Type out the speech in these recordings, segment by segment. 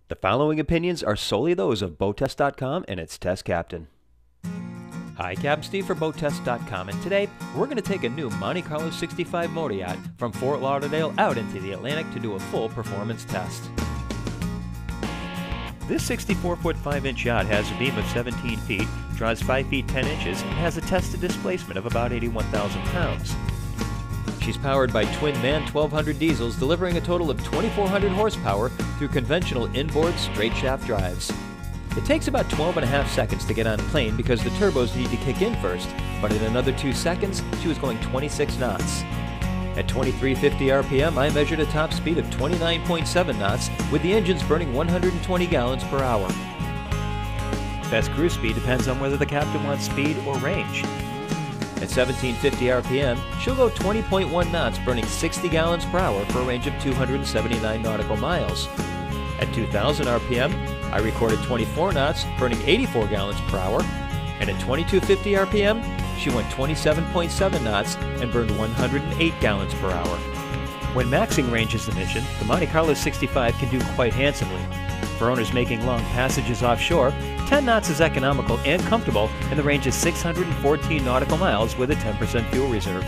The following opinions are solely those of BoatTest.com and its test captain. Hi, Captain Steve for BoatTest.com, and today we're going to take a new Monte Carlo 65 motor yacht from Fort Lauderdale out into the Atlantic to do a full performance test. This 64-foot 5-inch yacht has a beam of 17 feet, draws 5 feet 10 inches, and has a tested displacement of about 81,000 pounds. She's powered by twin-man 1200 diesels, delivering a total of 2,400 horsepower through conventional inboard straight-shaft drives. It takes about 12.5 seconds to get on plane because the turbos need to kick in first, but in another 2 seconds, she was going 26 knots. At 2350 RPM, I measured a top speed of 29.7 knots, with the engines burning 120 gallons per hour. Best cruise speed depends on whether the captain wants speed or range. At 1750 RPM, she'll go 20.1 knots, burning 60 gallons per hour for a range of 279 nautical miles. At 2000 RPM, I recorded 24 knots, burning 84 gallons per hour, and at 2250 RPM, she went 27.7 knots and burned 108 gallons per hour. When maxing range is the mission, the Monte Carlo 65 can do quite handsomely. For owners making long passages offshore, 10 knots is economical and comfortable, and the range is 614 nautical miles with a 10% fuel reserve.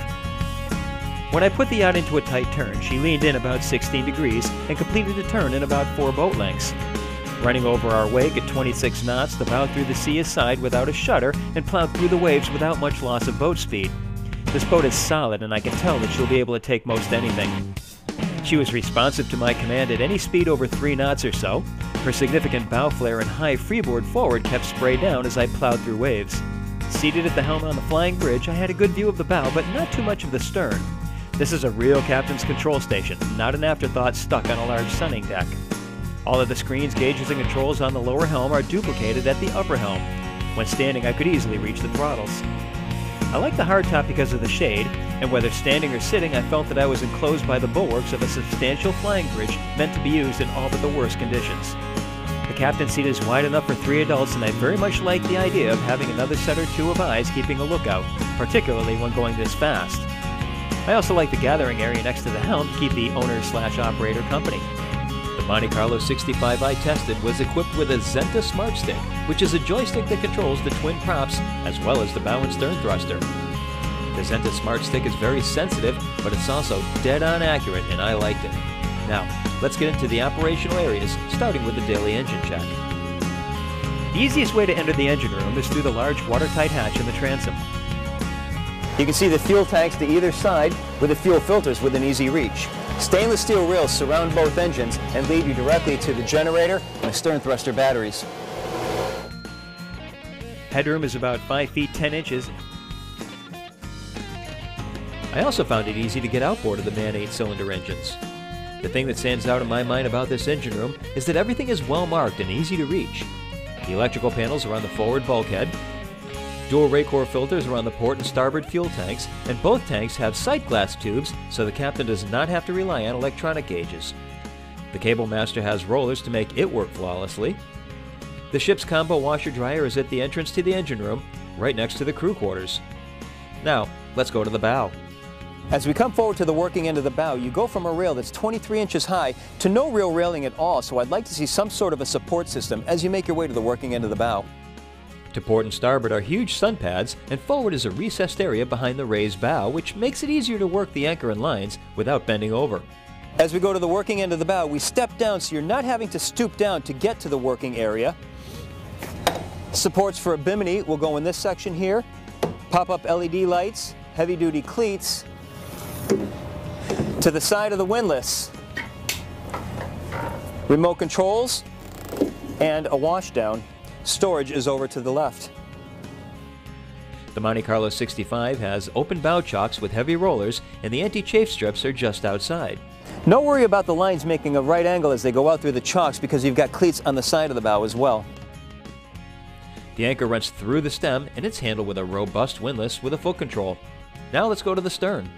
When I put the yacht into a tight turn, she leaned in about 16 degrees and completed a turn in about 4 boat lengths. Running over our wake at 26 knots, the bow through the sea is side without a shudder and plowed through the waves without much loss of boat speed. This boat is solid, and I can tell that she'll be able to take most anything. She was responsive to my command at any speed over 3 knots or so. Her significant bow flare and high freeboard forward kept spray down as I plowed through waves. Seated at the helm on the flying bridge, I had a good view of the bow, but not too much of the stern. This is a real captain's control station, not an afterthought stuck on a large sunning deck. All of the screens, gauges, and controls on the lower helm are duplicated at the upper helm. When standing, I could easily reach the throttles. I like the hardtop because of the shade, and whether standing or sitting, I felt that I was enclosed by the bulwarks of a substantial flying bridge meant to be used in all but the worst conditions. The captain's seat is wide enough for 3 adults, and I very much like the idea of having another set or 2 of eyes keeping a lookout, particularly when going this fast. I also like the gathering area next to the helm to keep the owner/operator company. The Monte Carlo 65 I tested was equipped with a Zenta Smart Stick, which is a joystick that controls the twin props as well as the bow and stern thruster. The Zenta Smart Stick is very sensitive, but it's also dead-on accurate, and I liked it. Now, let's get into the operational areas, starting with the daily engine check. The easiest way to enter the engine room is through the large watertight hatch in the transom. You can see the fuel tanks to either side with the fuel filters within easy reach. Stainless steel rails surround both engines and lead you directly to the generator and the stern thruster batteries. Headroom is about 5 feet 10 inches. I also found it easy to get outboard of the MAN 8-cylinder engines. The thing that stands out in my mind about this engine room is that everything is well marked and easy to reach. The electrical panels are on the forward bulkhead. Dual Raycor filters are on the port and starboard fuel tanks, and both tanks have sight glass tubes so the captain does not have to rely on electronic gauges. The cable master has rollers to make it work flawlessly. The ship's combo washer dryer is at the entrance to the engine room, right next to the crew quarters. Now, let's go to the bow. As we come forward to the working end of the bow, you go from a rail that's 23 inches high to no real railing at all, so I'd like to see some sort of a support system as you make your way to the working end of the bow. To port and starboard are huge sun pads, and forward is a recessed area behind the raised bow, which makes it easier to work the anchor and lines without bending over. As we go to the working end of the bow, we step down so you're not having to stoop down to get to the working area. Supports for a bimini will go in this section here. Pop-up LED lights, heavy-duty cleats. To the side of the windlass, remote controls and a washdown. Storage is over to the left. The Monte Carlo 65 has open bow chocks with heavy rollers, and the anti-chafe strips are just outside. No worry about the lines making a right angle as they go out through the chocks because you've got cleats on the side of the bow as well. The anchor runs through the stem, and it's handled with a robust windlass with a foot control. Now let's go to the stern.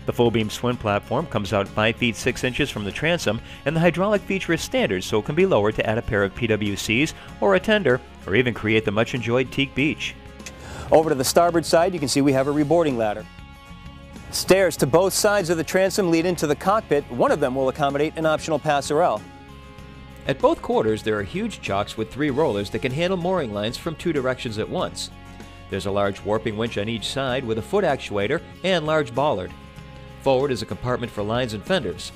The full-beam swim platform comes out 5 feet 6 inches from the transom, and the hydraulic feature is standard, so it can be lowered to add a pair of PWCs or a tender, or even create the much-enjoyed teak beach. Over to the starboard side, you can see we have a reboarding ladder. Stairs to both sides of the transom lead into the cockpit. One of them will accommodate an optional passerelle. At both quarters, there are huge chocks with 3 rollers that can handle mooring lines from 2 directions at once. There's a large warping winch on each side with a foot actuator and large bollard. Forward is a compartment for lines and fenders.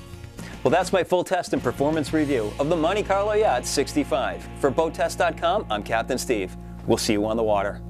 Well, that's my full test and performance review of the Monte Carlo Yacht 65. For BoatTest.com, I'm Captain Steve. We'll see you on the water.